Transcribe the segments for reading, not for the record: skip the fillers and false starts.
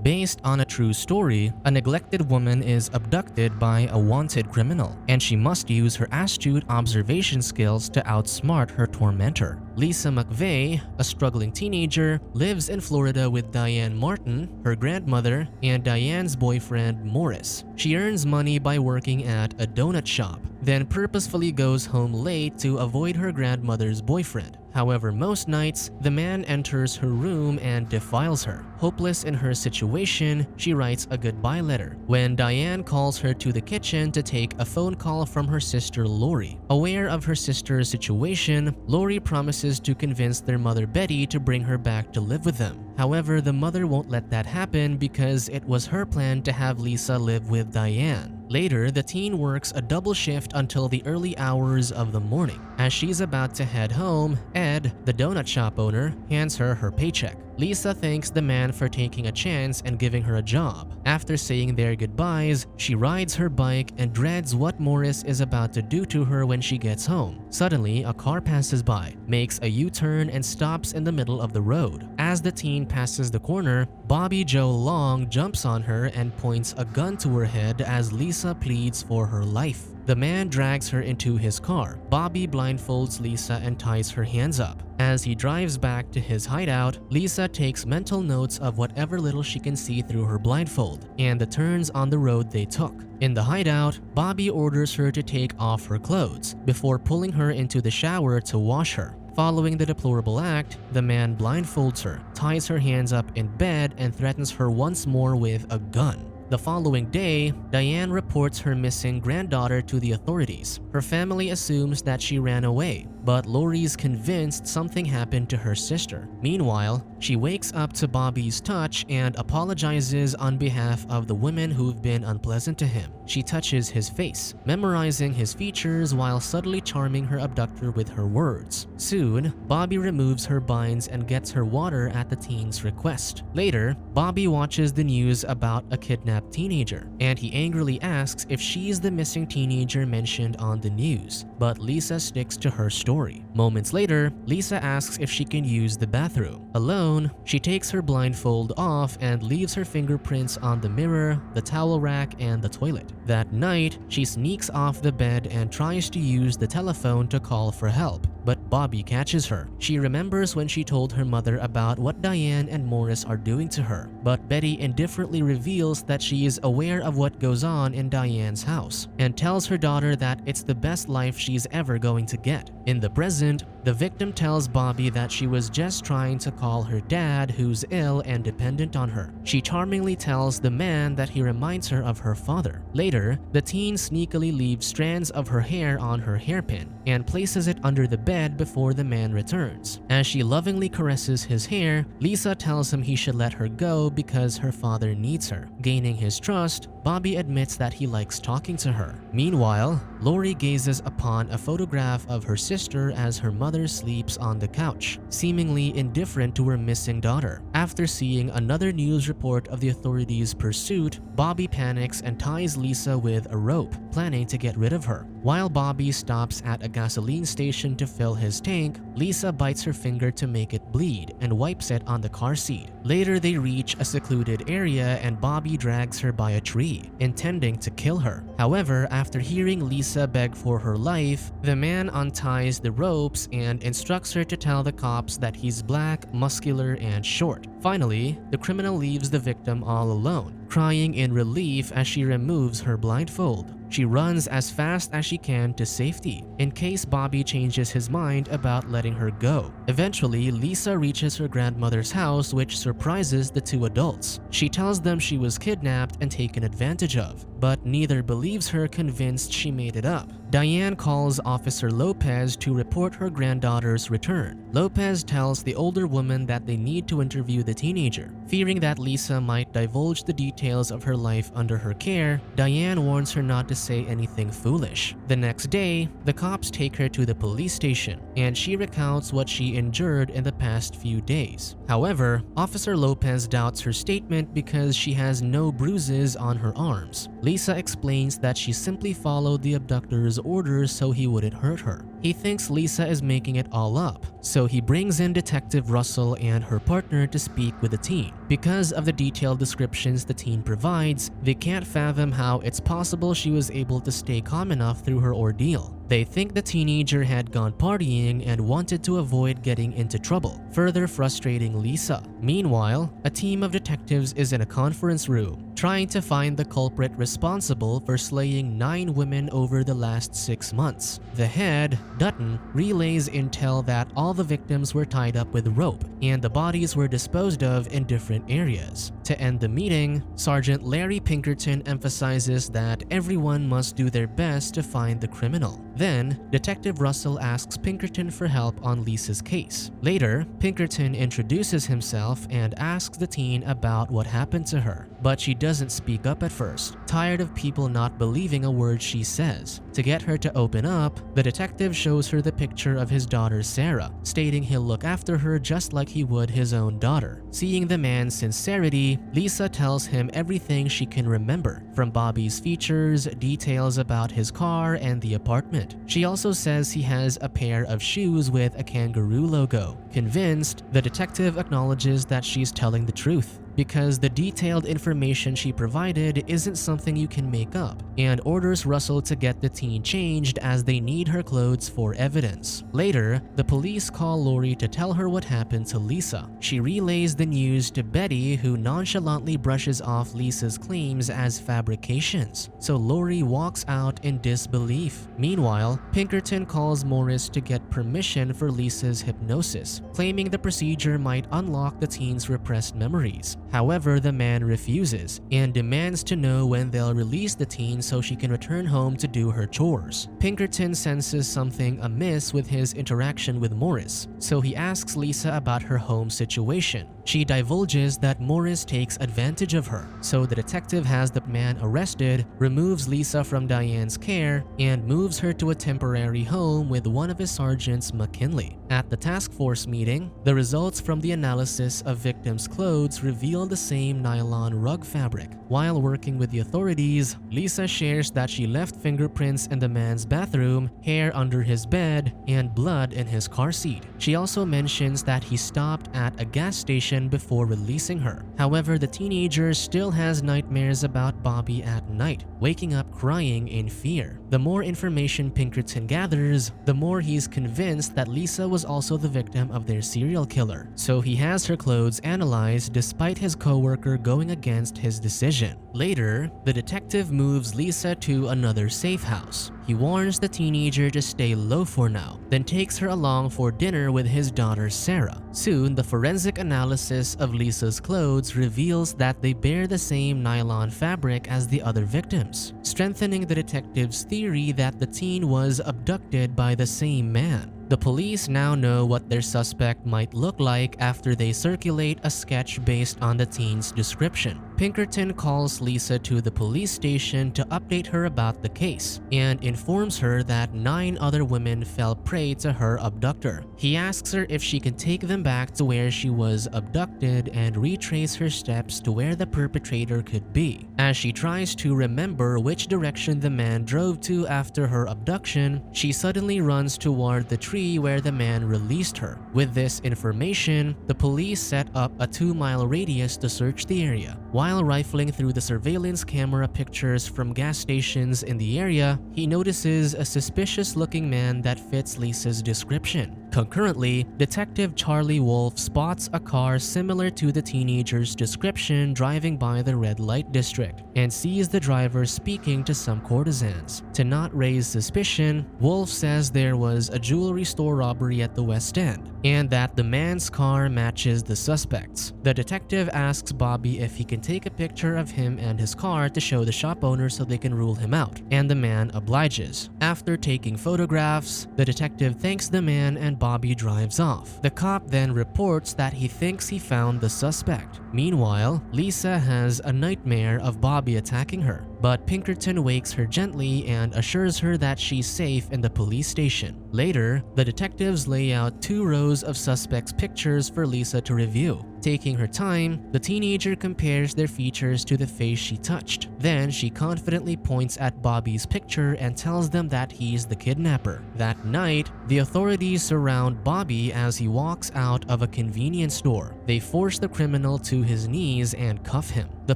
Based on a true story, a neglected woman is abducted by a wanted criminal, and she must use her astute observation skills to outsmart her tormentor. LisaMcvey, a struggling teenager, lives in Florida with Diane Martin, her grandmother, and Diane's boyfriend Morris. She earns money by working at a donut shop, then purposefully goes home late to avoid her grandmother's boyfriend. However, most nights, the man enters her room and defiles her. Hopeless in her situation, she writes a goodbye letter when Diane calls her to the kitchen to take a phone call from her sister Lori. Aware of her sister's situation, Lori promises to convince their mother Betty to bring her back to live with them. However, the mother won't let that happen because it was her plan to have Lisa live with Diane. Later, the teen works a double shift until the early hours of the morning. As she's about to head home, Ed, the donut shop owner, hands her her paycheck. Lisa thanks the man for taking a chance and giving her a job. After saying their goodbyes, she rides her bike and dreads what Morris is about to do to her when she gets home. Suddenly, a car passes by, makes a U-turn, and stops in the middle of the road. As the teen passes the corner, Bobby Joe Long jumps on her and points a gun to her head as Lisa pleads for her life. The man drags her into his car. Bobby blindfolds Lisa and ties her hands up. As he drives back to his hideout, Lisa takes mental notes of whatever little she can see through her blindfold and the turns on the road they took. In the hideout, Bobby orders her to take off her clothes before pulling her into the shower to wash her. Following the deplorable act, the man blindfolds her, ties her hands up in bed, and threatens her once more with a gun. The following day, Diane reports her missing granddaughter to the authorities. Her family assumes that she ran away, but Lori's convinced something happened to her sister. Meanwhile, she wakes up to Bobby's touch and apologizes on behalf of the women who've been unpleasant to him. She touches his face, memorizing his features while subtly charming her abductor with her words. Soon, Bobby removes her binds and gets her water at the teen's request. Later, Bobby watches the news about a kidnapped teenager, and he angrily asks if she's the missing teenager mentioned on the news, but Lisa sticks to her story. Moments later, Lisa asks if she can use the bathroom. Alone, she takes her blindfold off and leaves her fingerprints on the mirror, the towel rack, and the toilet. That night, she sneaks off the bed and tries to use the telephone to call for help, but Bobby catches her. She remembers when she told her mother about what Diane and Morris are doing to her, but Betty indifferently reveals that she is aware of what goes on in Diane's house and tells her daughter that it's the best life she's ever going to get. In the present, the victim tells Bobby that she was just trying to call her dad, who's ill and dependent on her. She charmingly tells the man that he reminds her of her father. Later, the teen sneakily leaves strands of her hair on her hairpin and places it under the bed before the man returns. As she lovingly caresses his hair, Lisa tells him he should let her go because her father needs her. Gaining his trust, Bobby admits that he likes talking to her. Meanwhile, Lori gazes upon a photograph of her sister as her mother sleeps on the couch, seemingly indifferent to her missing daughter. After seeing another news report of the authorities' pursuit, Bobby panics and ties Lisa with a rope, planning to get rid of her. While Bobby stops at a gasoline station to fill his tank, Lisa bites her finger to make it bleed and wipes it on the car seat. Later, they reach a secluded area and Bobby drags her by a tree, intending to kill her. However, after hearing Lisa beg for her life, the man unties the ropes and instructs her to tell the cops that he's black, muscular, and short. Finally, the criminal leaves the victim all alone, crying in relief as she removes her blindfold. She runs as fast as she can to safety, in case Bobby changes his mind about letting her go. Eventually, Lisa reaches her grandmother's house, which surprises the two adults. She tells them she was kidnapped and taken advantage of, but neither believes her, convinced she made it up. Diane calls Officer Lopez to report her granddaughter's return. Lopez tells the older woman that they need to interview the teenager. Fearing that Lisa might divulge the details of her life under her care, Diane warns her not to say anything foolish. The next day, the cops take her to the police station, and she recounts what she endured in the past few days. However, Officer Lopez doubts her statement because she has no bruises on her arms. Lisa explains that she simply followed the abductor's orders so he wouldn't hurt her. He thinks Lisa is making it all up, so he brings in Detective Russell and her partner to speak with the teen. Because of the detailed descriptions the teen provides, they can't fathom how it's possible she was able to stay calm enough through her ordeal. They think the teenager had gone partying and wanted to avoid getting into trouble, further frustrating Lisa. Meanwhile, a team of detectives is in a conference room, trying to find the culprit responsible for slaying 9 women over the last 6 months. The head, Dutton, relays intel that all the victims were tied up with rope, and the bodies were disposed of in different areas. To end the meeting, Sergeant Larry Pinkerton emphasizes that everyone must do their best to find the criminal. Then, Detective Russell asks Pinkerton for help on Lisa's case. Later, Pinkerton introduces himself and asks the teen about what happened to her, but she doesn't speak up at first, tired of people not believing a word she says. To get her to open up, the detective shows her the picture of his daughter Sarah, stating he'll look after her just like he would his own daughter. Seeing the man's sincerity, Lisa tells him everything she can remember, from Bobby's features, details about his car, and the apartment. She also says he has a pair of shoes with a kangaroo logo. Convinced, the detective acknowledges that she's telling the truth, because the detailed information she provided isn't something you can make up, and orders Russell to get the teen changed as they need her clothes for evidence. Later, the police call Lori to tell her what happened to Lisa. She relays the news to Betty, who nonchalantly brushes off Lisa's claims as fabrications, so Lori walks out in disbelief. Meanwhile, Pinkerton calls Morris to get permission for Lisa's hypnosis, claiming the procedure might unlock the teen's repressed memories. However, the man refuses and demands to know when they'll release the teen so she can return home to do her chores. Pinkerton senses something amiss with his interaction with Morris, so he asks Lisa about her home situation. She divulges that Morris takes advantage of her, so the detective has the man arrested, removes Lisa from Diane's care, and moves her to a temporary home with one of his sergeants, McKinley. At the task force meeting, the results from the analysis of victims' clothes reveal the same nylon rug fabric. While working with the authorities, Lisa shares that she left fingerprints in the man's bathroom, hair under his bed, and blood in his car seat. She also mentions that he stopped at a gas station before releasing her. However, the teenager still has nightmares about Bobby at night, waking up crying in fear. The more information Pinkerton gathers, the more he's convinced that Lisa was also the victim of their serial killer, so he has her clothes analyzed despite his coworker going against his decision. Later, the detective moves Lisa to another safe house. He warns the teenager to stay low for now, then takes her along for dinner with his daughter Sarah. Soon, the forensic analysis of Lisa's clothes reveals that they bear the same nylon fabric as the other victims, strengthening the detective's theory that the teen was abducted by the same man. The police now know what their suspect might look like after they circulate a sketch based on the teen's description. Pinkerton calls Lisa to the police station to update her about the case and informs her that 9 other women fell prey to her abductor. He asks her if she can take them back to where she was abducted and retrace her steps to where the perpetrator could be. As she tries to remember which direction the man drove to after her abduction, she suddenly runs toward the tree where the man released her. With this information, the police set up a 2-mile radius to search the area. While rifling through the surveillance camera pictures from gas stations in the area, he notices a suspicious-looking man that fits Lisa's description. Concurrently, Detective Charlie Wolf spots a car similar to the teenager's description driving by the red light district and sees the driver speaking to some courtesans. To not raise suspicion, Wolf says there was a jewelry store robbery at the West End and that the man's car matches the suspect's. The detective asks Bobby if he can take a picture of him and his car to show the shop owner so they can rule him out, and the man obliges. After taking photographs, the detective thanks the man and Bobby drives off. The cop then reports that he thinks he found the suspect. Meanwhile, Lisa has a nightmare of Bobby attacking her, but Pinkerton wakes her gently and assures her that she's safe in the police station. Later, the detectives lay out 2 rows of suspects' pictures for Lisa to review. Taking her time, the teenager compares their features to the face she touched. Then she confidently points at Bobby's picture and tells them that he's the kidnapper. That night, the authorities surround Bobby as he walks out of a convenience store. They force the criminal to his knees and cuff him. The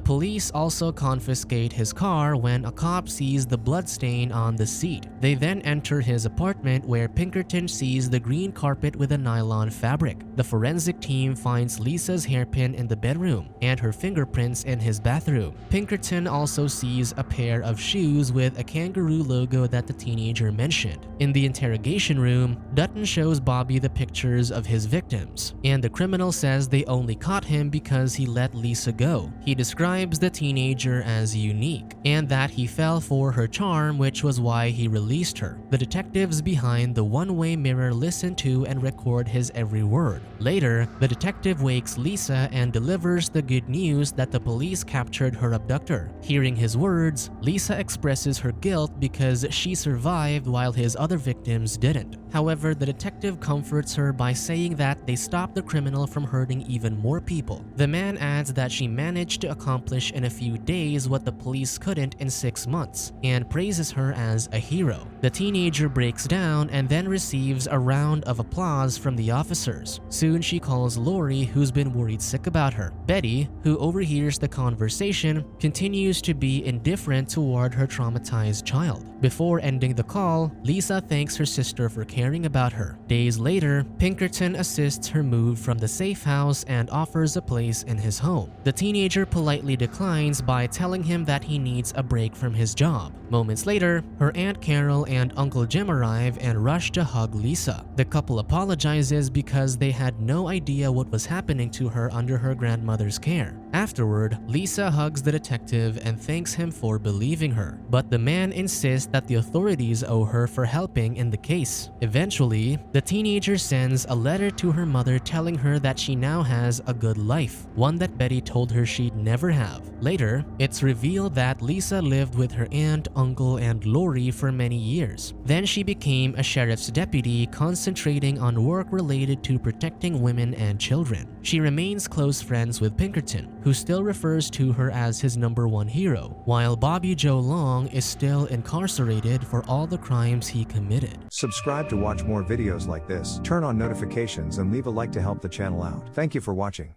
police also confiscate his car when a cop sees the bloodstain on the seat. They then enter his apartment where Pinkerton sees the green carpet with a nylon fabric. The forensic team finds Lisa's hairpin in the bedroom and her fingerprints in his bathroom. Pinkerton also sees a pair of shoes with a kangaroo logo that the teenager mentioned. In the interrogation room, Dutton shows Bobby the pictures of his victims, and the criminal says they only caught him because he let Lisa go. He describes the teenager as unique and that he fell for her charm, which was why he released her. The detectives behind the one-way mirror listen to and record his every word. Later, the detective wakes Lisa and delivers the good news that the police captured her abductor. Hearing his words, Lisa expresses her guilt because she survived while his other victims didn't. However, the detective comforts her by saying that they stopped the criminal from hurting even more people. The man adds that she managed to accomplish in a few days what the police couldn't in 6 months, and praises her as a hero. The teenager breaks down and then receives a round of applause from the officers. Soon she calls Lori, who's been worried sick about her. Betty, who overhears the conversation, continues to be indifferent toward her traumatized child. Before ending the call, Lisa thanks her sister for caring about her. Days later, Pinkerton assists her move from the safe house and offers a place in his home. The teenager politely declines by telling him that he needs a break from his job. Moments later, her Aunt Carol and Uncle Jim arrive and rush to hug Lisa. The couple apologizes because they had no idea what was happening to her under her grandmother's care. Afterward, Lisa hugs the detective and thanks him for believing her, but the man insists that the authorities owe her for helping in the case. Eventually, the teenager sends a letter to her mother telling her that she now has a good life, one that Betty told her she'd never have. Later, it's revealed that Lisa lived with her aunt, uncle, and Lori for many years. Then she became a sheriff's deputy, concentrating on work related to protecting women and children. She remains close friends with Pinkerton, who still refers to her as his #1 hero, while Bobby Joe Long is still incarcerated for all the crimes he committed. Subscribe to watch more videos like this, turn on notifications and leave a like to help the channel out. Thank you for watching.